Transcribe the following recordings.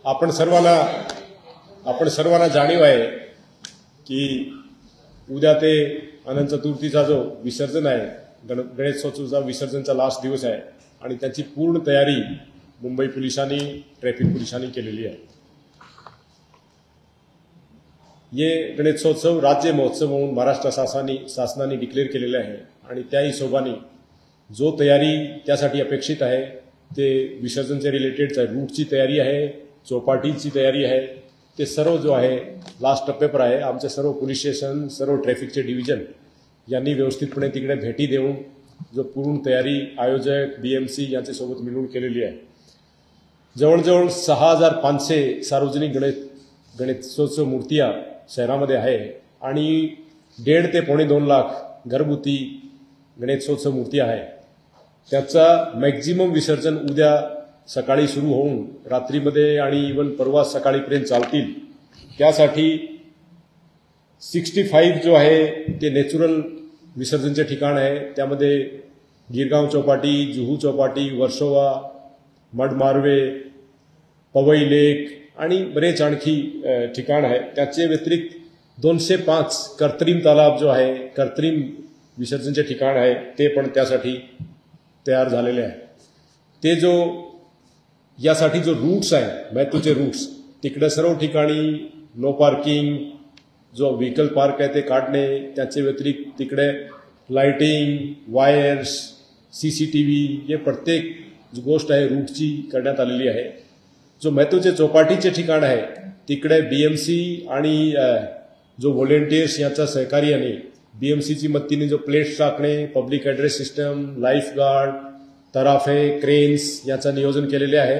आपण सर्वांना जाणीव आहे की उद्या ते अनंत चतुर्थीचा जो विसर्जन आहे, गणेशोत्सवाचा विसर्जनचा लास्ट दिवस आहे आणि त्याची पूर्ण तयारी मुंबई पोलिसांनी, ट्रॅफिक पोलिसांनी केलेली आहे। ये गणेशोत्सव राज्य महोत्सव म्हणून महाराष्ट्र शासनाने डिक्लेअर केलेले आहे आणि त्या हिशोबाने जो तयारी त्यासाठी अपेक्षित आहे ते विसर्जनच्या रिलेटेड रूटची तयारी आहे, चौपाटीची तयारी आहे, ते सर्व जो आहे लास्ट टप्प्यावर आहे। आमचे सर्व पोलीस स्टेशन, सर्व ट्रॅफिकचे डिव्हिजन यांनी व्यवस्थितपणे तिकडे भेटी देऊन जो पूर्ण तयारी आयोजक BMC यांच्यासोबत मिळून केलेली आहे। जवळजवळ 6500 सार्वजनिक गणेशोत्सव मूर्त्या शहरामध्ये आहे आणि 1.5 ते 2.25 लाख घरगुती गणेशोत्सव मूर्ती आहे। त्याचा मॅक्झिमम विसर्जन उद्या सकाळी सुरू होऊन रात्रीमध्ये आणि इवन परवा सकाळीपर्यंत चालतील। त्यासाठी 65 जो आहे ते नॅचरल विसर्जनचे ठिकाण आहे। त्यामध्ये गिरगाव चौपाटी, जुहू चौपाटी, वर्सोवा, मडमार्वे, पवई लेक आणि बरेच आणखी ठिकाण आहे। त्याचे व्यतिरिक्त 205 कृत्रिम तलाव जो आहे, कृत्रिम विसर्जनचे ठिकाण आहे, ते पण त्यासाठी तयार झालेले आहे। ते जो यासाठी जो रूट्स आहे, महत्त्वाचे रूट्स, तिकडे सर्व ठिकाणी नो पार्किंग, जो व्हेकल पार्क आहे ते काढणे, त्याचे व्यतिरिक्त तिकडे लाइटिंग, वायर्स, CCTV हे प्रत्येक गोष्ट आहे रूटची करण्यात आलेली आहे। जो महत्त्वाचे चौपाटीचे ठिकाण आहे तिकडे BMC आणि जो व्हॉलेंटियर्स यांच्या सहकार्याने BMCची मदतीने जो प्लेट्स टाकणे, public address system, life guard, तराफे, क्रेन्स याचं नियोजन केलेले आहे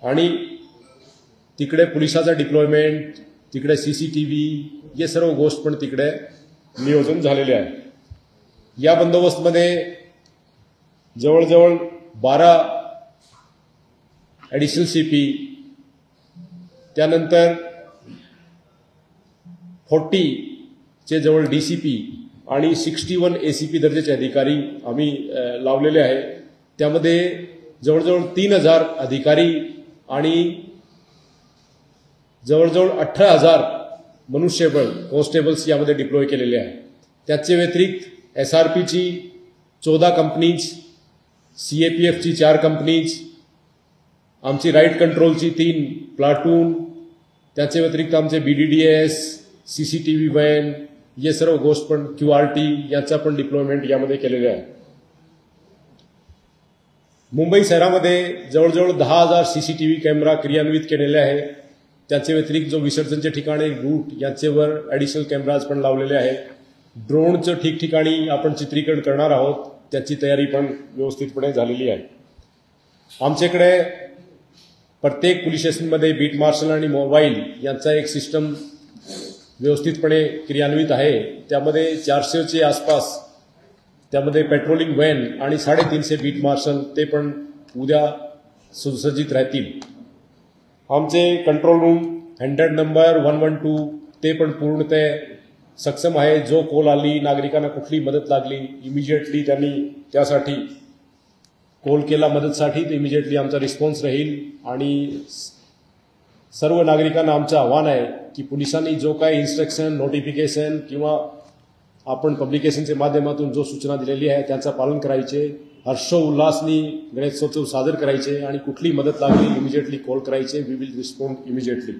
आणि तिकडे पोलिसाचा डिप्लॉयमेंट, तिकडे CCTV हे सर्व गोष्ट पण तिकडे नियोजन झालेले आहे। या बंदोबस्तमध्ये जवळजवळ 12 ॲडिशनल CP, त्यानंतर 40 चे जवळ DCP आणि 61 ACP दर्जाचे अधिकारी आम्ही लावलेले आहे। त्यामध्ये जवळजवळ 3000 अधिकारी आणि जवळजवळ 18,000 मनुष्यबळ कॉन्स्टेबल्स यामध्ये डिप्लॉय केलेले आहे। त्याचे व्यतिरिक्त SRPची 14 कंपनीज, CAPFची 4 कंपनीज, आमची राईट कंट्रोलची 3 प्लाटून, त्याचे व्यतिरिक्त आमचे BDDS, CCTV व्हॅन हे सर्व गोष्ट पण QRT याचा पण डिप्लॉयमेंट यामध्ये केलेले आहे। मुंबई शहरामध्ये जवळजवळ 10,000 CCTV कॅमेरा क्रियान्वित केलेले आहे। त्याचे व्यतिरिक्त जो विसर्जनचे ठिकाणे रूट याचेवर ॲडिशनल कॅमेराज पण लावलेले आहे। ड्रोनचं ठिकठिकाणी आपण चित्रीकरण करणार आहोत, त्याची तयारी पण व्यवस्थितपणे झालेली आहे। आमच्याकडे प्रत्येक पोलीस स्टेशनमध्ये बीट मार्शल आणि मोबाईल यांचा एक सिस्टम व्यवस्थितपणे क्रियान्वित आहे। त्यामध्ये 400चे आसपास त्यामध्ये पेट्रोलिंग व्हॅन आणि 350 बीट मार्शल ते पण उद्या सुसज्जित राहतील। आमचे कंट्रोल रूम 100 नंबर 112 ते पण पूर्णतः सक्षम आहे। जो कॉल आली, नागरिकांना कुठली मदत लागली, इमिजिएटली त्यांनी त्यासाठी कॉल केला मदतसाठी, तर इमिजिएटली आमचा रिस्पॉन्स राहील। आणि सर्व नागरिकांना आमचं आव्हान आहे की पोलिसांनी जो काही इन्स्ट्रक्शन, नोटिफिकेशन किंवा आपण पब्लिकेशनच्या माध्यमातून जो सूचना दिलेली आहे त्याचं पालन करायचे, हर्षोल्लासनी गणेशोत्सव साजर करायचे आणि कुठली मदत लागली इमिजिएटली कॉल करायचे। We will respond immediately.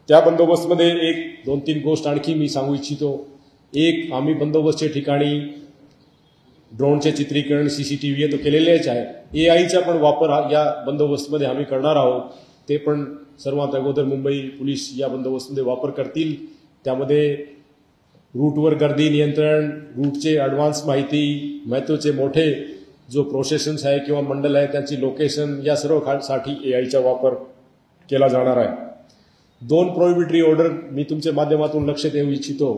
त्या बंदोबस्तमध्ये 1-2-3 गोष्ट आणखी मी सांगू इच्छितो। एक, आम्ही बंदोबस्तच्या ठिकाणी ड्रोनचे चित्रीकरण, CCTV तो केलेलेच आहे। AI पण वापर या बंदोबस्तमध्ये आम्ही करणार आहोत, ते पण सर्वात अगोदर मुंबई पोलीस या बंदोबस्तमध्ये वापर करतील। त्यामध्ये रूटवर गर्दी नियंत्रण, रूटचे ॲडव्हान्स माहिती, महत्त्वाचे मोठे जो प्रोसेशन्स आहे किंवा मंडल आहे त्यांची लोकेशन या सर्वसाठी AIचा वापर केला जाणार आहे। 2 प्रोहिबिटरी ऑर्डर मी तुमच्या माध्यमातून लक्ष देऊ इच्छितो।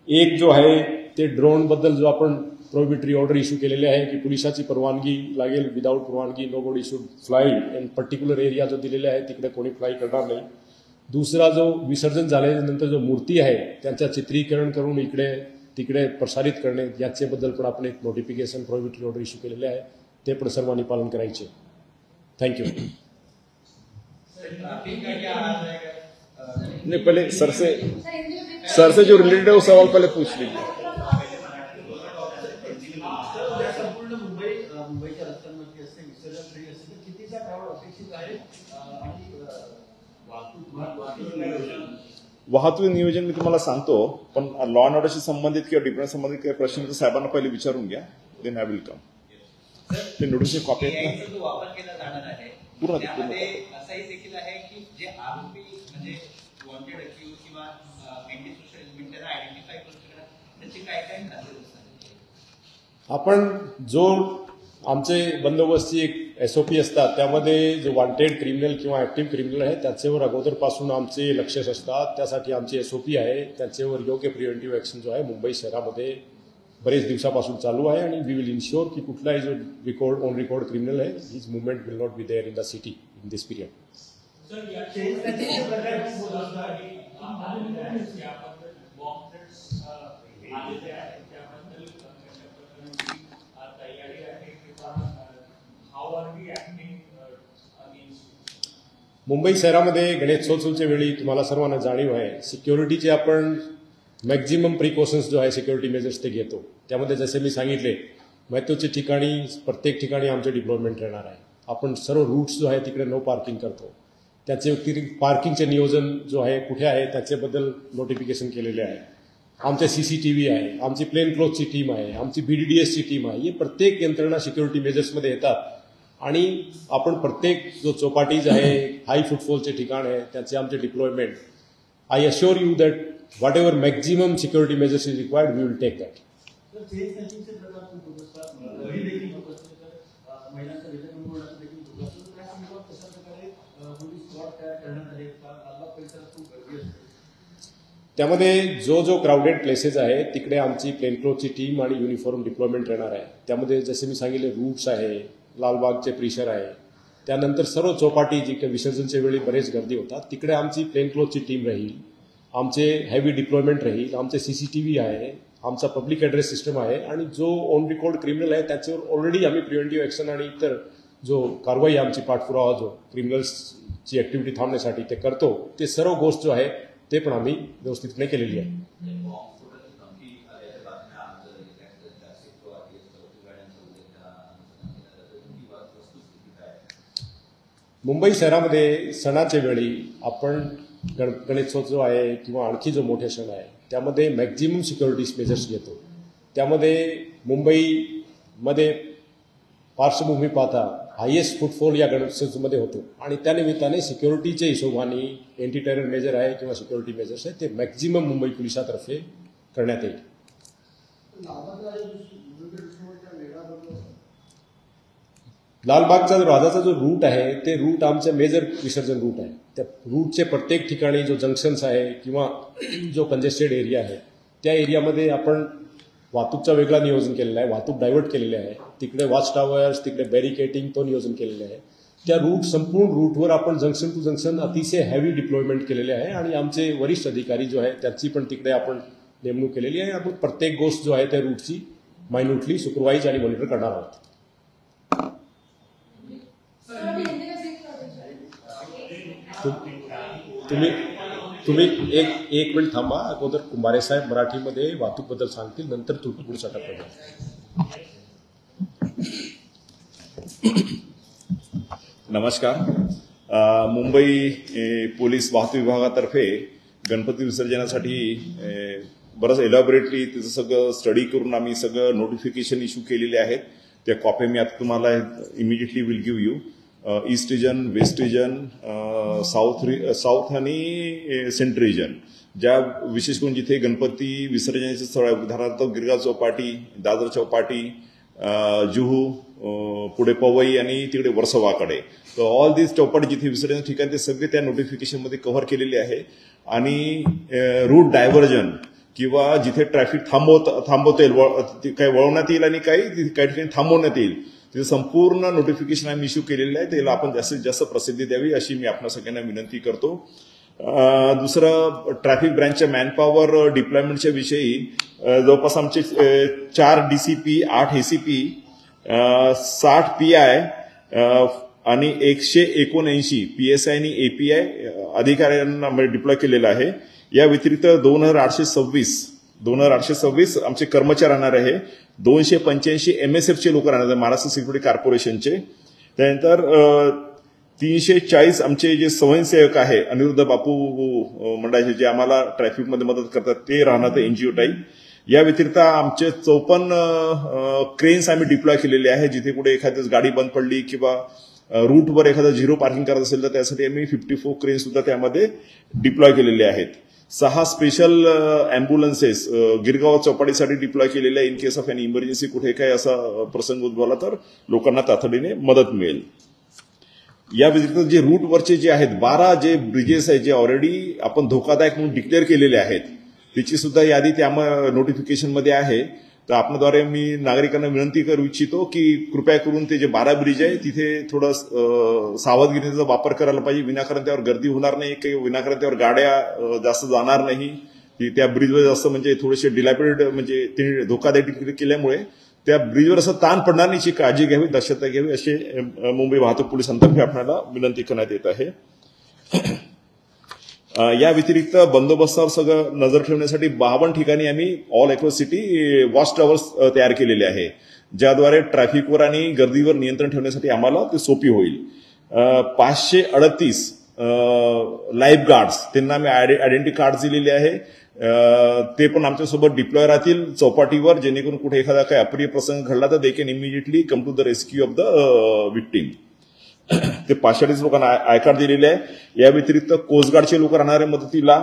एक जो आहे ते ड्रोनबद्दल जो आपण प्रोहिबिटरी ऑर्डर इश्यू केलेले आहे की पोलिसाची परवानगी लागेल, विदाऊट परवानगी nobody should fly in particular area जो दिलेला आहे तिकडे कोणी फ्लाय करणार नाही। दुसरा जो विसर्जन झाल्यानंतर जो मूर्ती आहे त्यांचा चित्रीकरण करून इकडे तिकडे प्रसारित करणे याच्याबद्दल पण आपण एक नोटिफिकेशन प्रोहिबिटरी ऑर्डर इश्यू केलेले आहे, ते पण सर्वांनी पालन करायचे। थँक्यू। नहीं, पहले सर से जो रिलेटेड है वो सवाल पहले पूछ लीजिए। मुंबईच्या रस्त्यांमध्ये असते विसर्जन फ्री असते तर कितीचा क्राऊड अपेक्षित आहे आणि वाहतूक नियोजन मी तुम्हाला सांगतो, पण लॉ अँड ऑर्डरशी संबंधित किंवा डिफरन्स संबंधित काही प्रश्न तर साहेबांना पहिले विचारून घ्या, देन आय विल कम. ते नोटीसची कॉपी आहेत ना, वापर केला जाणार आहे पूर्ण असाही देखील आहे की जे आरोपी म्हणजे वॉन्टेड अक्यूज किंवा अँटी सोशल एलिमेंट त्यांना आयडेंटिफाय करू शकणार त्याची काय काय खासियत असतात. आपण जो आमचे बंदोबस्ती एक SOP असतात त्यामध्ये जे वॉन्टेड क्रिमिनल किंवा ॲक्टिव्ह क्रिमिनल आहे त्याच्यावर अगोदरपासून आमचे लक्षच असतात. त्यासाठी आमची SOP आहे, त्याच्यावर योग्य प्रिव्हेंटिव्ह ॲक्शन जो आहे मुंबई शहरामध्ये बरेच दिवसापासून चालू आहे आणि वी विल इन्श्योर की कुठलाही जो ऑन रिकॉर्ड क्रिमिनल आहे his movement will not be there in the city in this period. Mumbai शहरामध्ये गणेशोत्सवच्या वेळी तुम्हाला सर्वांना जाणीव आहे सिक्युरिटीचे आपण मॅक्झिमम प्रिकॉशन्स जो आहे सिक्युरिटी मेजर्स ते घेतो. त्यामध्ये जसे मी सांगितले महत्त्वाच्या ठिकाणी प्रत्येक ठिकाणी आमचे डिप्लॉयमेंट राहणार आहे. आपण सर्व रूट्स जो आहे तिकडे नो पार्किंग करतो. त्याचे व्यतिरिक्त पार्किंगचे नियोजन जो आहे कुठे आहे त्याच्याबद्दल नोटिफिकेशन केलेले आहे. आमच्या CCTV आहे, आमची प्लेन क्लोथची टीम आहे, आमची BDDSची टीम आहे. हे प्रत्येक यंत्रणा सिक्युरिटी मेजर्समध्ये येतात आणि आपण प्रत्येक जो चौपाटीज आहे हाय फुटफॉलचे ठिकाण आहे त्याचे आमचे deployment I assure you that whatever maximum security measures is required we will take that. त्यामध्ये जो क्राउडेड प्लेसेस आहे तिकडे आमची प्लेन क्लोथची टीम आणि युनिफॉर्म डिप्लॉयमेंट राहणार आहे. त्यामध्ये जसे मी सांगितले रूट्स आहे, लालबागचे प्रिशर आहे, त्यानंतर सर्व चौपाटी जिकडे विसर्जनच्या वेळी बरेच गर्दी होतात तिकडे आमची प्लेन क्लोथची टीम राहील, आमचे हेवी डिप्लॉयमेंट राहील, आमचे CCTV आहे, आमचा पब्लिक ॲड्रेस सिस्टम आहे आणि जो ऑन रिकॉर्ड क्रिमिनल आहे त्याच्यावर ऑलरेडी आम्ही प्रिव्हेंटिव्ह ॲक्शन आणि इतर जो कारवाई आमची पाठपुरावा जो क्रिमिनल्सची ॲक्टिव्हिटी थांबण्यासाठी ते करतो ते सर्व गोष्ट जो आहे ते पण आम्ही व्यवस्थितपणे केलेली आहे. मुंबई शहरामध्ये सणाच्या वेळी आपण गणेशोत्सव आहे किंवा आणखी जो मोठे सण आहे त्यामध्ये मॅक्झिमम सिक्युरिटी मेजर्स घेतो. त्यामध्ये मुंबईमध्ये पार्श्वभूमी पाहता हायेस्ट फुटफॉल या गणेशोत्सवमध्ये होतो आणि त्यानिमित्ताने सिक्युरिटीच्या हिशोबाने एंटी टेरर मेजर आहे किंवा सिक्युरिटी मेजर्स आहे ते मॅक्झिमम मुंबई पोलिसातर्फे करण्यात येईल. लालबागचा राजाचा जो रूट आहे ते रूट आमचे मेजर विसर्जन रूट आहे. त्या रूटचे प्रत्येक ठिकाणी जो जंक्शन्स आहे किंवा जो कंजेस्टेड एरिया आहे त्या एरियामध्ये आपण वाहतूकचा वेगळा नियोजन केलेला आहे, वाहतूक डायव्हर्ट केलेले आहे. तिकडे वॉच टावर्स, तिकडे बॅरिकेटिंग तो नियोजन केलेले आहे. त्या संपूर्ण रूटवर आपण जंक्शन टू जंक्शन अतिशय हेवी डिप्लॉयमेंट केलेले आहे आणि आमचे वरिष्ठ अधिकारी जो आहे त्याची पण तिकडे आपण नेमणूक केलेली आहे. आपण प्रत्येक गोष्ट जो आहे त्या रूटची मायन्युटली सुपरवाईज आणि मॉनिटर करणार आहोत. तुम्ही एक मिनिट थांबा, अगोदर कुंभारे साहेब मराठीमध्ये वाहतूकबद्दल सांगतील, नंतर तुम्ही पुढचा टप्पा. नमस्कार. मुंबई पोलीस वाहतूक विभागातर्फे गणपती विसर्जनासाठी बरंच एलॅबोरेटली त्याचं सगळं स्टडी करून आम्ही सगळं नोटिफिकेशन इश्यू केलेले आहेत. त्या कॉपी मी आता तुम्हाला immediately will give you. East region, west region, south आणि सेंट्रल रिजन, ज्या विशेष करून जिथे गणपती विसर्जनाचे स्थळ आहे, उदाहरणार्थ गिरगाव चौपाटी, दादर चौपाटी, जुहू, पुढे पवई आणि तिकडे वर्सोवाकडे, तर ऑल दिस चौपाटी जिथे विसर्जन ठिकाण ते सगळे त्या नोटिफिकेशनमध्ये कव्हर केलेले आहे. आणि रूट डायव्हर्जन किंवा जिथे ट्रॅफिक थांबवता येईल, काही वळवण्यात येईल आणि काही ठिकाणी थांबवण्यात येईल, तिथे संपूर्ण नोटिफिकेशन आम्ही इश्यू केलेलं आहे. त्याला आपण जास्तीत जास्त प्रसिद्धी द्यावी अशी मी आपल्या सगळ्यांना विनंती करतो. दुसरं, ट्रॅफिक ब्रँचच्या मॅनपॉवर डिप्लॉयमेंटच्या विषयी जवळपास आमचे 4 DCP, 8 ACP, 60 PI, आणि 179 PSI आणि API अधिकाऱ्यांना डिप्लॉय केलेला आहे. या व्यतिरिक्त 2826 आमचे कर्मचारी राहणार आहे. 285 MSF लोक राहणार, महाराष्ट्र सिक्युरिटी कॉर्पोरेशनचे. त्यानंतर 340 आमचे जे स्वयंसेवक आहे अनिरुद्ध बापू मंडळाचे, जे आम्हाला ट्रॅफिकमध्ये मदत करतात, ते राहणार NGO टाईप. या व्यतिरिक्त आमचे 54 क्रेन्स आम्ही डिप्लॉय केलेले आहे. जिथे कुठे एखादी गाडी बंद पडली किंवा रूटवर एखादा झिरो पार्किंग करत असेल तर त्यासाठी आम्ही 54 क्रेन्स सुद्धा त्यामध्ये डिप्लॉय केलेले आहेत. 6 स्पेशल अँब्युलन्सेस गिरगाव चौपाटीसाठी डिप्लॉय केलेले आहे. In case of any emergency कुठे काय असा प्रसंग उद्भवला तर लोकांना तातडीने मदत मिळेल. या व्यतिरिक्त जे रूटवरचे जे आहेत 12 जे ब्रिजेस आहेत जे ऑलरेडी आपण धोकादायक म्हणून डिक्लेअर केलेले आहेत, त्याची सुद्धा यादी त्या नोटिफिकेशनमध्ये आहे. तर आपल्याद्वारे मी नागरिकांना विनंती करू इच्छितो की कृपया करून ते जे 12 ब्रिज आहे तिथे थोडं सावधगिरीचा वापर करायला पाहिजे. विनाकारण त्यावर गर्दी होणार नाही, काही विनाकारण त्यावर गाड्या जास्त जाणार नाही. त्या ब्रिजवर जास्त म्हणजे थोडेसे डिलॅपिडेट म्हणजे ते धोकादायक डिक्लेअर केल्यामुळे त्या ब्रिजवर असं ताण पडणार नाही याची काळजी घ्यावी, दक्षता घ्यावी, असे मुंबई वाहतूक पोलिसांतर्फे आपल्याला विनंती करण्यात येत आहे. या व्यतिरिक्त बंदोबस्तावर सगळं नजर ठेवण्यासाठी 52 ठिकाणी आम्ही all across city watch towers तयार केलेले आहे, ज्याद्वारे ट्रॅफिकवर आणि गर्दीवर नियंत्रण ठेवण्यासाठी आम्हाला ते सोपी होईल. 538 लाईफ गार्ड्स त्यांना आम्ही आयडेंटिटी कार्ड दिलेले आहे. ते पण आमच्यासोबत डिप्लॉय राहतील चौपाटीवर, जेणेकरून कुठे एखादा काही अप्रिय प्रसंग घडला तर they can immediately come to the rescue of the victim. ते 538 लोकांना आय कार्ड दिलेले आहे. या व्यतिरिक्त कोस्टगार्डचे लोक राहणाऱ्या मदतीला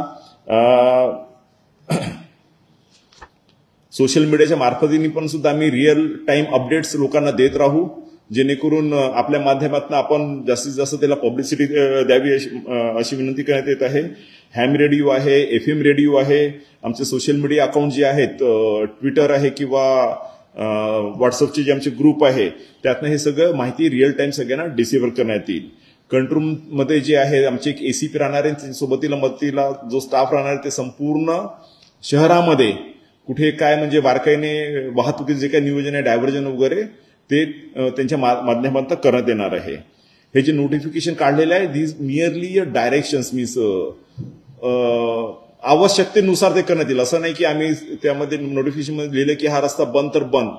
सोशल मीडियाच्या मार्फतीने पण सुद्धा आम्ही रिअल टाइम अपडेट्स लोकांना देत राहू, जेणेकरून आपल्या माध्यमातून आपण जास्तीत जास्त त्याला पब्लिसिटी द्यावी अशी विनंती करण्यात येत आहे. हॅम रेडिओ आहे, FM रेडिओ आहे, आमचे सोशल मीडिया अकाउंट जे आहेत, ट्विटर आहे किंवा व्हॉट्सअपचे जे आमचे ग्रुप आहे, त्यातनं हे सगळं माहिती रिअल टाइम सगळ्यांना डिसेबल करण्यात येईल. कंट्रोलमध्ये जे आहे आमचे एक ACP राहणार आहे, सोबतीला मदतीला जो स्टाफ राहणार आहे ते संपूर्ण शहरामध्ये कुठे काय म्हणजे बारकाईने वाहतुकीचे जे काही नियोजन आहे, डायव्हर्जन वगैरे ते त्यांच्या माध्यमातून करण्यात येणार आहे. हे जे नोटिफिकेशन काढलेलं आहे दिस मिअरली डायरेक्शन्स मीन्स आवश्यकतेनुसार ते करण्यात येईल. असं नाही की आम्ही त्यामध्ये नोटिफिकेशनमध्ये लिहिलं की हा रस्ता बंद तर बंद.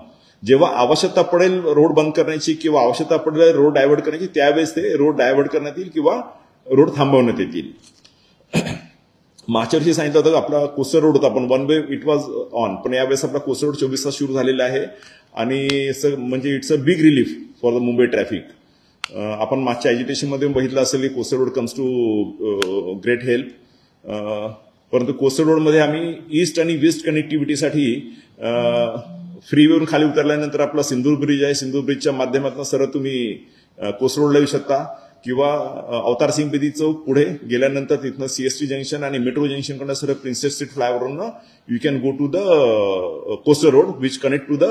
जेव्हा आवश्यकता पडेल रोड बंद करण्याची किंवा आवश्यकता पडेल रोड डायव्हर्ट करण्याची त्यावेळेस ते रोड डायव्हर्ट करण्यात येईल किंवा रोड थांबवण्यात येतील. मागच्या वर्षी सांगितलं होतं आपला कोस्टल रोड होता, पण one way it was on, पण यावेळेस आपला कोस्टल रोड 24 तास सुरू झालेला आहे आणि म्हणजे it's a big relief for the Mumbai traffic. आपण मागच्या एज्युटेशनमध्ये बघितलं असेल की coastal road comes to great help. परंतु कोस्टल रोडमध्ये आम्ही ईस्ट आणि वेस्ट कनेक्टिव्हिटीसाठी फ्रीवेवरून खाली उतरल्यानंतर आपला सिंदूर ब्रिज आहे, सिंदूर ब्रिजच्या माध्यमातून सरळ तुम्ही कोस्टल रोडला येऊ शकता किंवा अवतार सिंग बेदी चौक पुढे गेल्यानंतर तिथनं CST जंक्शन आणि मेट्रो जंक्शनकडनं सरळ प्रिन्सेस स्ट्रीट फ्लायओव्हरवरून you can go to the coastal road which connect to the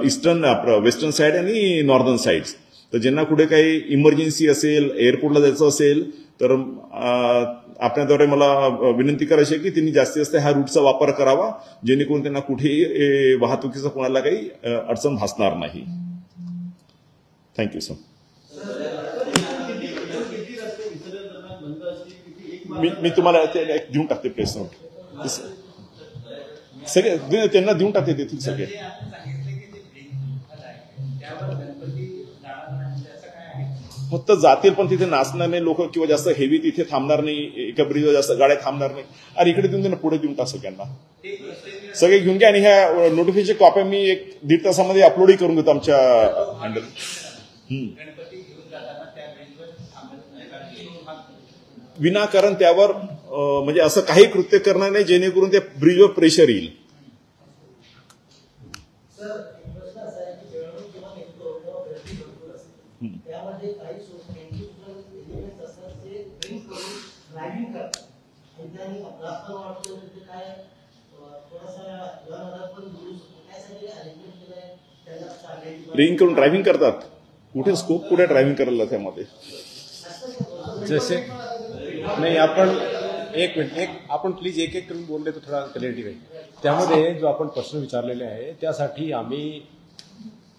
eastern western side आणि नॉर्दर्न साईड्स. तर ज्यांना कुठे काही इमर्जन्सी असेल, एअरपोर्टला जायचं असेल तर आपल्याद्वारे मला विनंती करायची आहे की त्यांनी जास्तीत जास्त ह्या रूटचा वापर करावा, जेणेकरून त्यांना कुठेही वाहतुकीचा कोणाला काही अडचण भासणार नाही. Thank you sir. मी तुम्हाला ते देऊन टाकते प्रेस नोट, सगळे त्यांना देऊन टाकते तेथील सगळे. फक्त जातील पण तिथे नाचणार नाही लोक किंवा जास्त हेवी तिथे थांबणार नाही, एका ब्रिजवर जास्त गाड्या थांबणार नाही. आणि इकडे देऊन त्यांना पुढे देऊन टाक सगळ्यांना, सगळे घेऊन घ्या. आणि ह्या नोटिफिकेशन कॉप्या मी 1-1.5 तासामध्ये अपलोडही करून देतो आमच्या हँडल. विनाकारण त्यावर म्हणजे असं काही कृत्य करणार नाही जेणेकरून त्या ब्रिजवर प्रेशर येईल. ड्रिंक करून ड्रायव्हिंग करतात, कुठे स्कोप कुठे ड्रायव्हिंग करायला त्यामध्ये. जसे नाही आपण एक मिनिट आपण प्लीज एक करून बोलले तर थोडा क्लॅरिटी राहील. त्यामध्ये जो आपण प्रश्न विचारलेले आहे त्यासाठी आम्ही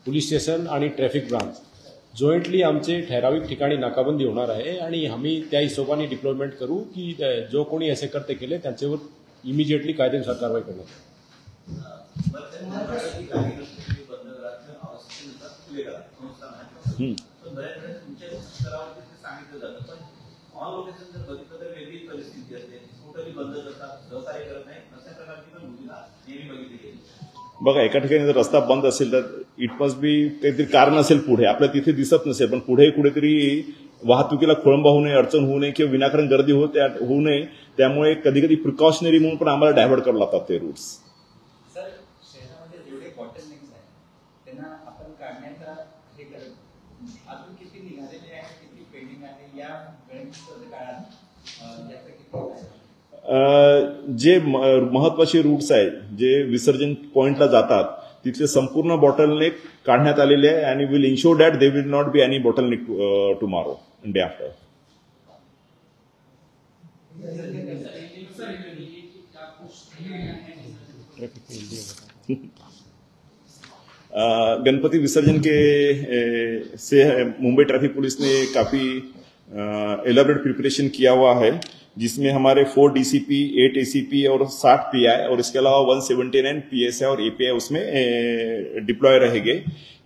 पोलीस स्टेशन आणि ट्रॅफिक ब्रांच जॉईंटली आमचे ठराविक ठिकाणी नाकाबंदी होणार आहे आणि आम्ही त्या हिशोबाने डिप्लॉयमेंट करू की जो कोणी असे कृत्य केले त्यांच्यावर इमिजिएटली कायदेनुसार कारवाई करण्यात येईल. बऱ्याच वेळेस तुमच्या स्तरावरती ते सांगितलं जातं, पण ऑन लोकेशन जर बघितलं तर वेगळी परिस्थिती असते, टोटली बंद करतात, सहकार्य करत नाही, अशा प्रकारची पण भूमिका नेहमी बघितली गेली. बघा, एका ठिकाणी जर रस्ता बंद असेल तर इट मस्ट बी काहीतरी कारण असेल पुढे, आपल्या तिथे दिसत नसेल, पण पुढे कुठेतरी वाहतुकीला खोळंबा होऊ नये, अडचण होऊ नये किंवा विनाकारण गर्दी होऊ नये, त्यामुळे कधी कधी प्रिकॉशनरी म्हणून पण आम्हाला डायव्हर्ट करावं लागतात ते रूट्स. सर, शहरामध्ये जेवढे बॉटलनेक्स आहेत त्यांना आपण काढण्याचा हे करत अजून किती निघालेले आहे, किती पेंडिंग आहे या गणेश काळात याचं किती आहे? जे महत्वाचे रूट्स आहेत, जे विसर्जन पॉइंटला जातात, तिथले संपूर्ण बॉटलनेक काढण्यात आलेले आहे आणि will ensure that they will not be any bottleneck tomorrow in day after. Ganpati विसर्जन के से मुंबई ट्रैफिक पुलिस ने काफी एलाबरेट प्रिपरेशन किया हुआ है, जिसमें हमारे 4 DCP, 8 ACP और 60 PI और इसके अलावा 179 PSI और API उसमें डिप्लॉय रहेंगे.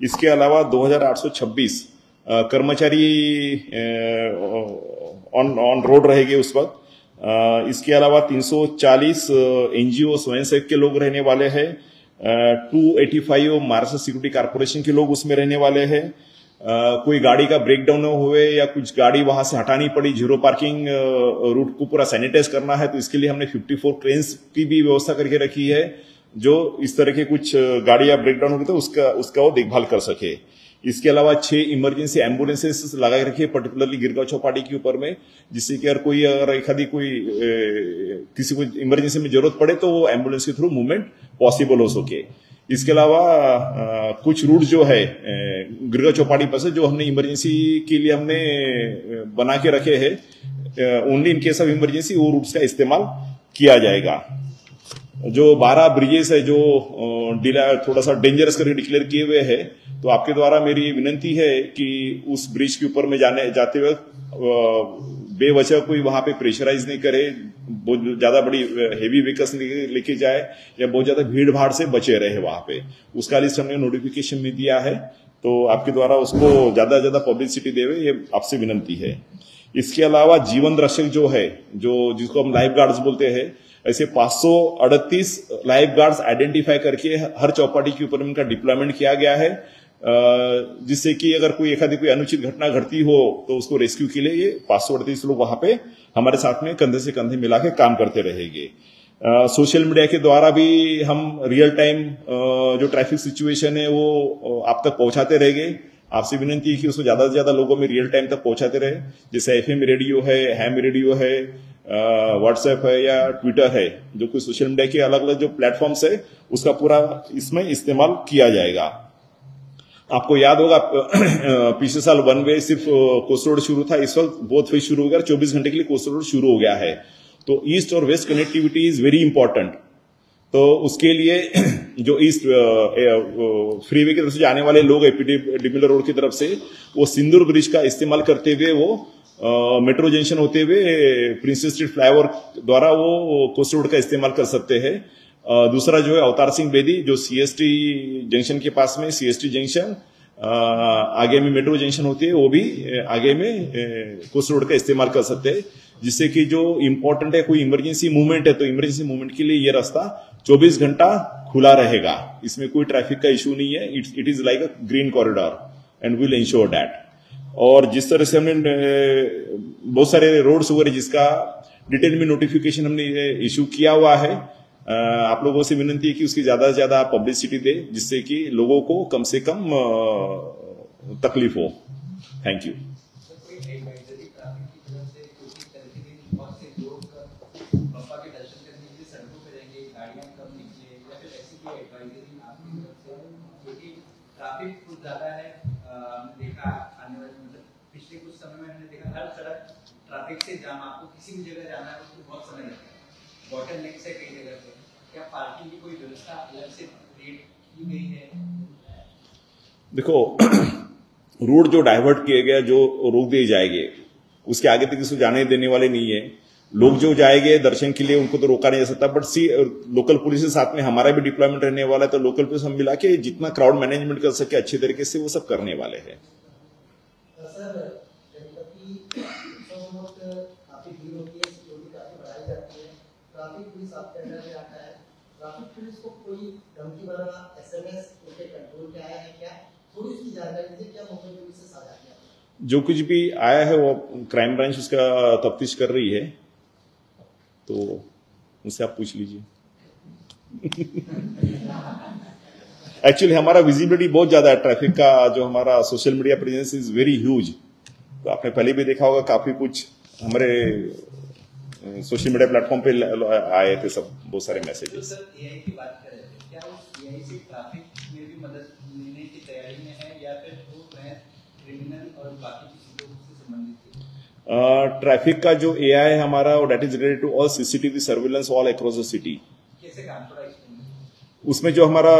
इसके अलावा 2826 कर्मचारी ऑन रोड रहेंगे उस वक्त. इसके अलावा 340 NGO स्वयंसेवक के लोग रहने वाले हैं. 285 महाराष्ट्र सिक्योरिटी कॉर्पोरेशन के लोग उसमें रहने वाले हैं. कोई गाड़ी का ब्रेकडाउन हुए या कुछ गाड़ी वहां से हटानी पड़ी, जीरो पार्किंग रूट को पूरा सैनिटाइज करना है, तो इसके लिए हमने 54 ट्रेन्स की भी व्यवस्था करके रखी है, जो इस तरह के कुछ गाड़ियां ब्रेकडाउन होगी तो उसका वो देखभाल कर सके. इसके अलावा 6 इमरजेंसी एम्बुलेंसेस लगा रखी है, पर्टिकुलरली गिरगांव चौपाटी के ऊपर में, जिससे कि अगर किसी को इमरजेंसी में जरूरत पड़े तो वो एम्बुलेंस के थ्रू मूवमेंट पॉसिबल हो सके. इसके अलावा कुछ रूट जो है गिरगांव चौपाटी पर से जो हमने इमरजेंसी के लिए हमने बना के रखे हैं, only in case of emergency वो रूट्स का इस्तेमाल किया जाएगा. जो 12 ब्रिजेस है जो थोड़ा सा डेंजरस करके डिक्लेयर किए हुए हैं, तो आपके द्वारा मेरी विनंती है कि उस ब्रिज के ऊपर में जाते वक्त बेवजह कोई वहां पे प्रेशराइज नहीं करे, बहुत ज्यादा बड़ी हेवी व्हीकल्स लेके जाए या बहुत ज्यादा भीड़ भाड़ से बचे रहे वहां पे. उसका लिस्ट हमने नोटिफिकेशन में दिया है, तो आपके द्वारा उसको ज्यादा से ज्यादा पब्लिसिटी देवे, ये आपसे विनंती है. इसके अलावा जीवन रक्षक जो है, जिसको हम लाइफ गार्ड्स बोलते हैं, ऐसे 538 लाइफ गार्ड्स आइडेंटिफाई करके हर चौपाटी के ऊपर इनका डिप्लॉयमेंट किया गया है, जिससे कि अगर कोई अनुचित घटना घटती हो तो उसको रेस्क्यू के लिए ये 538 लोग वहां पे हमारे साथ में कंधे से कंधे मिला के काम करते रहेंगे. सोशल मीडिया के द्वारा भी हम रियल टाइम जो ट्रैफिक सिचुएशन है वो आप तक पहुंचाते रहेंगे. आपसे विनंती है कि उसको ज्यादा से ज्यादा लोगों में रियल टाइम तक पहुंचाते रहे, जैसे FM रेडियो है, हैम रेडियो है, व्हाट्सएप है या ट्विटर है, जो कोई सोशल मीडिया के अलग अलग जो प्लेटफॉर्म्स है उसका पूरा इसमें इस्तेमाल किया जाएगा. आपको याद होगा पिछले साल वन वे सिर्फ कोस्ट रोड शुरू था, इस वक्त बोथ वे शुरू हो गया, 24 घंटे के लिए कोस्ट रोड शुरू हो गया है. तो ईस्ट और west connectivity is very important. तो उसके लिए जो ईस्ट फ्रीवे की तरफ से जाने वाले लोग डिमिलर रोड की तरफ से, वो सिंदूर ब्रिज का इस्तेमाल करते हुए वो मेट्रो जंक्शन होते हुए प्रिंसेस स्ट्रीट फ्लाईओवर द्वारा वो कोस्ट रोड का इस्तेमाल कर सकते हैं. दूसरा जो है अवतार सिंह बेदी, जो CST जंक्शन के पास में CST जंक्शन, आगे में मेट्रो जंक्शन होती है, वो भी आगे में कोस्ट रोड का इस्तेमाल कर सकते हैं, जिससे कि जो इम्पोर्टेंट है, कोई इमरजेंसी मूवमेंट है तो इमरजेंसी मूवमेंट के लिए ये रास्ता 24 घंटा खुला रहेगा. इसमें कोई ट्रैफिक का इशू नहीं है. It is like a green corridor end will ensure that. और जिस तरह से हमने बहुत सारे रोड्स वगैरह जिसका डिटेल में नोटिफिकेशन हमने इशू किया हुआ है, आप लोगों से विनंती है कि उसकी ज्यादा से ज्यादा पब्लिसिटी दे, जिससे कि लोगों को कम से कम तकलीफ हो. Thank you. पिछले कुछ समय में हमने देखा हर सड़क ट्रैफिक से जाम, आपको किसी भी जगह जाना है उसको बहुत समय लगता है. बॉटल नेक से कई जगह पे क्या पार्किंग की कोई व्यवस्था अलग से क्रिएट की गई है? देखो, रूट जो डाइवर्ट किए गए, जो रोक दिए जाएंगे, उसके आगे तक किसी को जाने देने वाले नहीं है। लोग जो जाएंगे दर्शन के लिए उनको तो रोका नहीं जा सकता, बट लोकल पुलिस के साथ में हमारा भी डिप्लॉयमेंट रहने वाला है, तो लोकल पुलिस हम मिला के जितना क्राउड मैनेजमेंट कर सके अच्छे तरीके से वो सब करने वाले हैं। सर, गणपति उत्सव काफी भीड़ होती है, सिक्योरिटी काफी बढ़ाई जाती है, ट्रैफिक पुलिस आपके अंडर में आता है, ट्रैफिक पुलिस को कोई धमकी वाला SMS उनके कंट्रोल में आया है क्या? थोड़ी इसकी जानकारी दीजिए, क्या मुंबई पुलिस से साझा किया? जो कुछ भी आया है वो क्राइम ब्रांच उसका तफ्तीश कर रही है, तो उनसे आप पूछ लीजिए। एक्चुअली हमारा विजिबिलिटी बहुत ज्यादा है ट्रैफिक का, जो हमारा social media presence is very huge. तो आपने पहले भी देखा होगा, काफी कुछ हमारे सोशल मीडिया प्लेटफॉर्म पे आए थे सब बहुत सारे तो मैसेजेस। सर AI की बात कर रहे थे, क्या उस AI से ट्रैफिक में भी मदद लेने की तैयारी में है या फिर वो क्रिमिनल और बाकी चीजों से संबंधित है? ट्रैफक का जो AI है हमारा, that is related to all CCTV surveillance all across the city. कैसे काम थोड़ा एक्सप्लेन? उसमें जो हमारा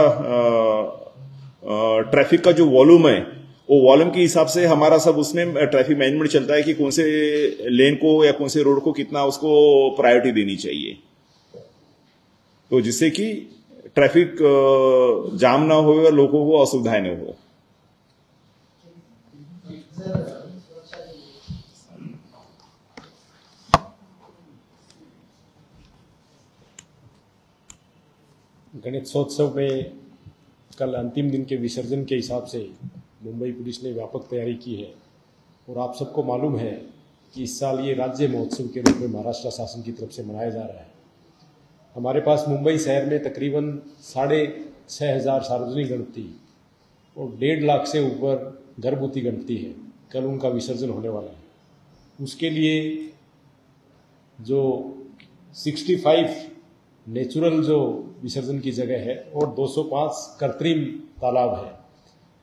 ट्रैफिक का जो वॉल्यूम है, वो वॉल्यूम के हिसाब से हमारा सब उसमें ट्रैफिक मैनेजमेंट चलता है कि कौन से लेन को या कौन से रोड को कितना उसको प्रायोरिटी देनी चाहिए, तो जिससे कि ट्रैफिक जाम ना हो और लोगों को असुविधाएं न हो। गणेशोत्सव में कल अंतिम दिन के विसर्जन के हिसाब से मुंबई पुलिस ने व्यापक तैयारी की है, और आप सबको मालूम है कि इस साल ये राज्य महोत्सव के रूप में महाराष्ट्र शासन की तरफ से मनाया जा रहा है। हमारे पास मुंबई शहर में तकरीबन 6,500 सार्वजनिक गणपति और 1.5 लाख से ऊपर गर्भवती गणपति है। कल उनका विसर्जन होने वाला है। उसके लिए जो 65 नेचुरल जो विसर्जन की जगह है और 205 कृत्रिम तालाब है,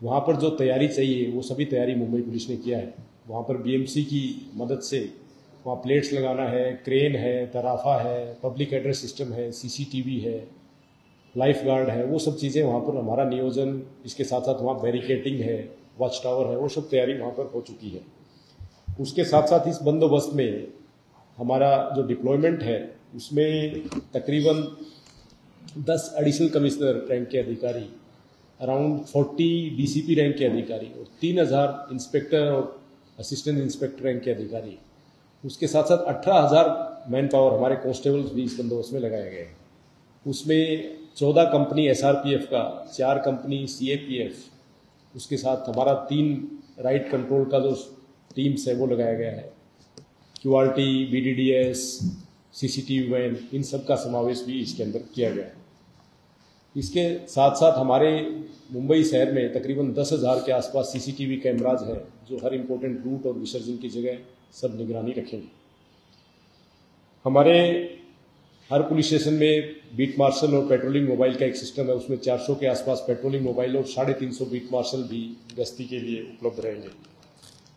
वहाँ पर जो तैयारी चाहिए वो सभी तैयारी मुंबई पुलिस ने किया है। वहाँ पर BMC की मदद से वहाँ प्लेट्स लगाना है, क्रेन है, तराफा है, पब्लिक एड्रेस सिस्टम है, CCTV है, लाइफ गार्ड है, वो सब चीज़ें वहाँ पर हमारा नियोजन, इसके साथ साथ वहाँ बैरिकेटिंग है, वॉच टावर है, वो सब तैयारी वहाँ पर हो चुकी है। उसके साथ साथ इस बंदोबस्त में हमारा जो डिप्लॉयमेंट है उसमें तकरीबन 10 एडिशनल कमिश्नर रैंक के अधिकारी, अराउंड 40 DCP रैंक के अधिकारी और 3,000 इंस्पेक्टर और असिस्टेंट इंस्पेक्टर रैंक के अधिकारी, उसके साथ साथ 18,000 मैन पावर हमारे कांस्टेबल्स भी इस बंदोबस्त में लगाए गए हैं। उसमें 14 कंपनी SRPF का, 4 कंपनी CAPF, उसके साथ हमारा 3 राइट कंट्रोल का जो टीम्स है वो लगाया गया है, QRT, BDDS, CCTV वैन, इन सब का समावेश भी इसके अंदर किया गया है। इसके साथ साथ हमारे मुंबई शहर में तकरीबन 10,000 के आसपास CCTV कैमराज हैं, जो हर इम्पोर्टेंट रूट और विसर्जन की जगह सब निगरानी रखेंगे। हमारे हर पुलिस स्टेशन में बीट मार्शल और पेट्रोलिंग मोबाइल का एक सिस्टम है, उसमें 400 के आसपास पेट्रोलिंग मोबाइल और 350 बीट मार्शल भी गश्ती के लिए उपलब्ध रहेंगे।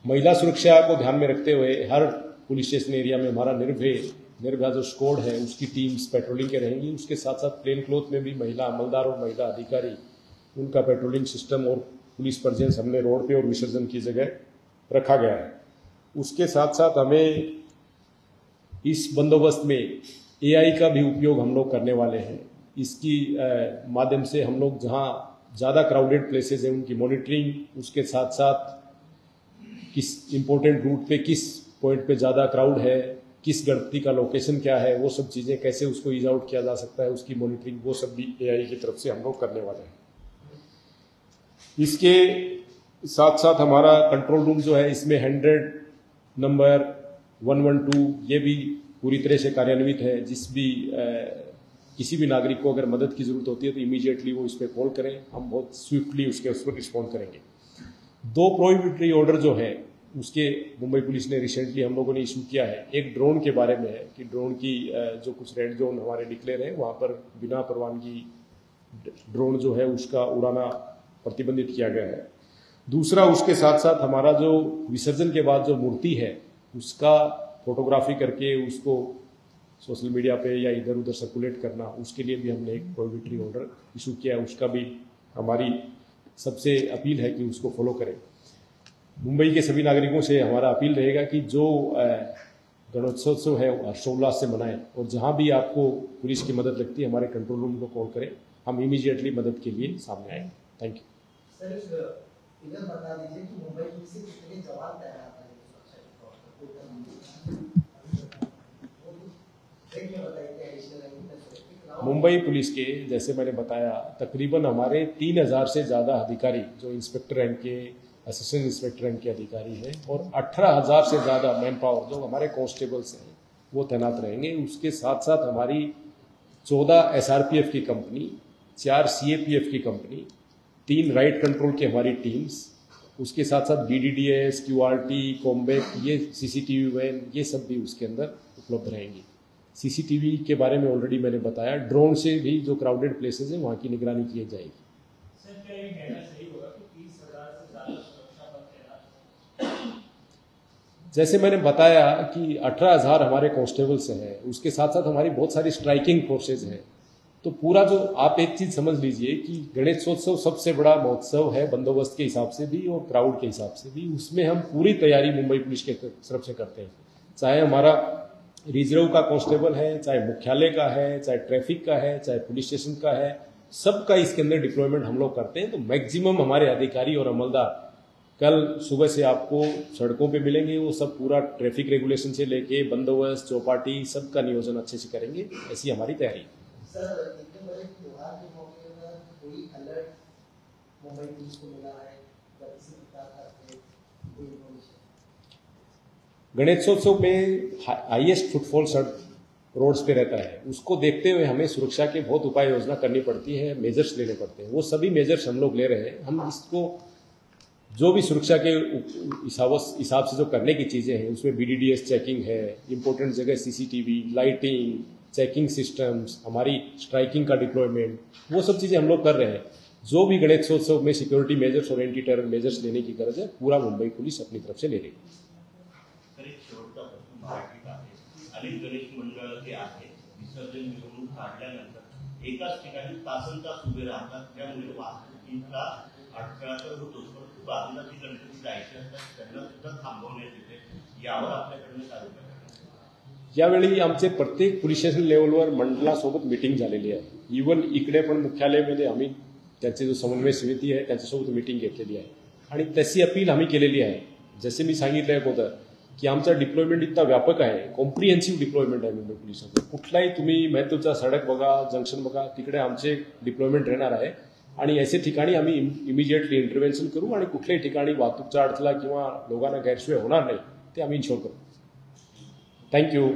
महिला सुरक्षा को ध्यान में रखते हुए हर पुलिस स्टेशन एरिया में हमारा निर्भया जो स्क्वाड है उसकी टीम्स पेट्रोलिंग के रहेंगी। उसके साथ साथ प्लेन क्लोथ में भी महिला अमलदार और महिला अधिकारी, उनका पेट्रोलिंग सिस्टम और पुलिस प्रेजेंस हमने रोड पे और विसर्जन की जगह रखा गया है। उसके साथ साथ हमें इस बंदोबस्त में AI का भी उपयोग हम लोग करने वाले हैं। इसकी माध्यम से हम लोग जहाँ ज़्यादा क्राउडेड प्लेसेस हैं उनकी मॉनिटरिंग, उसके साथ साथ किस इम्पोर्टेंट रूट पे किस पॉइंट पे ज़्यादा क्राउड है, किस गणपति का लोकेशन क्या है, वो सब चीज़ें कैसे उसको ईज आउट किया जा सकता है, उसकी मॉनिटरिंग, वो सब भी AI की तरफ से हम लोग करने वाले हैं। इसके साथ साथ हमारा कंट्रोल रूम जो है इसमें 100 नंबर 112 ये भी पूरी तरह से कार्यान्वित है। किसी भी नागरिक को अगर मदद की जरूरत होती है तो इमीडिएटली वो इस पर कॉल करें, हम बहुत स्विफ्टली उसके उस पर रिस्पॉन्ड करेंगे। 2 प्रोहिबिटरी ऑर्डर जो है उसके मुंबई पुलिस ने रिसेंटली हम लोगों ने इशू किया है। एक ड्रोन के बारे में है कि ड्रोन की जो कुछ रेड जोन हमारे डिक्लेयर है वहाँ पर बिना परवानगी ड्रोन जो है उसका उड़ाना प्रतिबंधित किया गया है। दूसरा, उसके साथ साथ हमारा जो विसर्जन के बाद जो मूर्ति है उसका फोटोग्राफी करके उसको सोशल मीडिया पे या इधर उधर सर्कुलेट करना, उसके लिए भी हमने एक प्रोहिबिटरी ऑर्डर इशू किया है। उसका भी हमारी सबसे अपील है कि उसको फॉलो करें। मुंबई के सभी नागरिकों से हमारा अपील रहेगा कि जो गणोत्सव है हर्षोल्लास से मनाएं, और जहां भी आपको पुलिस की मदद लगती है हमारे कंट्रोल रूम को कॉल करें, हम इमीडिएटली मदद के लिए सामने आएंगे। Thank you. सर इधर बता दीजिए कि मुंबई पुलिस से कितने जवान तैनात हैं सुरक्षा के तौर पर? मुंबई पुलिस के जैसे मैंने बताया तकरीबन हमारे 3000 से ज़्यादा अधिकारी जो इंस्पेक्टर रैंक के, असिस्टेंट इंस्पेक्टर रैंक के अधिकारी हैं, और 18,000 से ज़्यादा मैन पावर जो हमारे कांस्टेबल्स हैं वो तैनात रहेंगे। उसके साथ साथ हमारी 14 SRPF की कंपनी, 4 CAPF की कंपनी, 3 राइट कंट्रोल की हमारी टीम्स, उसके साथ साथ BDDS, QRT, कॉम्बैट, ये CCTV वैन, ये सब भी उसके अंदर उपलब्ध रहेंगी। CCTV के बारे में ऑलरेडी मैंने बताया। ड्रोन से भी जो क्राउडेड प्लेसेस हैं वहाँ की निगरानी की जाएगी। सर क्या ये कहना सही होगा कि 30,000 से ज़्यादा सुरक्षा बल तैनात? जैसे मैंने बताया कि 18,000 हमारे कांस्टेबल्स हैं, उसके साथ साथ हमारी बहुत सारी स्ट्राइकिंग फोर्सेज हैं। तो पूरा जो आप एक चीज़ समझ लीजिए कि गणेशोत्सव सबसे बड़ा महोत्सव है बंदोबस्त के हिसाब से भी और क्राउड के हिसाब से भी। उसमें हम पूरी तैयारी मुंबई पुलिस के तरफ से करते हैं, चाहे हमारा रिजर्व का कांस्टेबल है, चाहे मुख्यालय का है, चाहे ट्रैफिक का है, चाहे पुलिस स्टेशन का है, सबका इसके अंदर डिप्लॉयमेंट हम लोग करते हैं। तो मैक्सिमम हमारे अधिकारी और अमलदार कल सुबह से आपको सड़कों पे मिलेंगे। वो सब पूरा ट्रैफिक रेगुलेशन से लेके बंदोबस्त, चौपाटी, सबका नियोजन अच्छे से करेंगे। ऐसी हमारी तैयारी। सर इतने बड़े त्योहार के मौके पर कोई अलर्ट मुंबई पुलिस को मिला है या किसी प्रकार का कोई इन्फॉर्मेशन? गणेशोत्सव में हाईएस्ट फुटफॉल सड़क रोड्स पे रहता है, उसको देखते हुए हमें सुरक्षा के बहुत उपाय योजना करनी पड़ती है, मेजर्स लेने पड़ते हैं। वो सभी मेजर्स हम लोग ले रहे हैं। हम इसको जो भी सुरक्षा के हिसाब से जो करने की चीज़ें हैं उसमें BDDS चेकिंग है, इंपॉर्टेंट जगह CCTV, लाइटिंग, चेकिंग सिस्टम्स, हमारी स्ट्राइकिंग का डिप्लॉयमेंट, वो सब चीज़ें हम लोग कर रहे हैं। जो भी गणेशोत्सव में सिक्योरिटी मेजर्स और एंटी टेरर मेजर्स लेने की गरज है, पूरा मुंबई पुलिस अपनी तरफ से ले रही है। एक शेवटचा प्रश्न मराठीत आहे. अनेक गणेश मंडळ जे आहेत विसर्जन मिरवणूक काढल्यानंतर एकाच ठिकाणी तासनतास उभे राहतात, त्यामुळे वाहतुकीचा अडथळा तर होतोच, परंतु बाजूला जी गणपती जायचे असतात त्यांना सुद्धा थांबवण्यात येते. यावर आपल्याकडनं काय उपाय? यावेळी आमचे प्रत्येक पोलीस स्टेशन लेवलवर मंडळासोबत मिटिंग झालेली आहे. इव्हन इकडे पण मुख्यालयामध्ये आम्ही त्यांचे जो समन्वय समिती आहे त्यांच्यासोबत मिटिंग घेतलेली आहे आणि तशी अपील आम्ही केलेली आहे. जसे मी सांगितलं होतं की आमचा डिप्लॉयमेंट इतका व्यापक आहे, कॉम्प्रिहेन्सिव्ह डिप्लॉयमेंट आहे मुंबई पोलिसांचं. कुठलाही तुम्ही महत्त्वाचा सडक बघा, जंक्शन बघा, तिकडे आमचे डिप्लॉयमेंट राहणार आहे आणि असे ठिकाणी आम्ही इमिजिएटली इंटरव्हेन्शन करू आणि कुठल्याही ठिकाणी वाहतूकचा अडथळा किंवा लोकांना गैरसोय होणार नाही ते आम्ही इन्शोर करू. थँक्यू.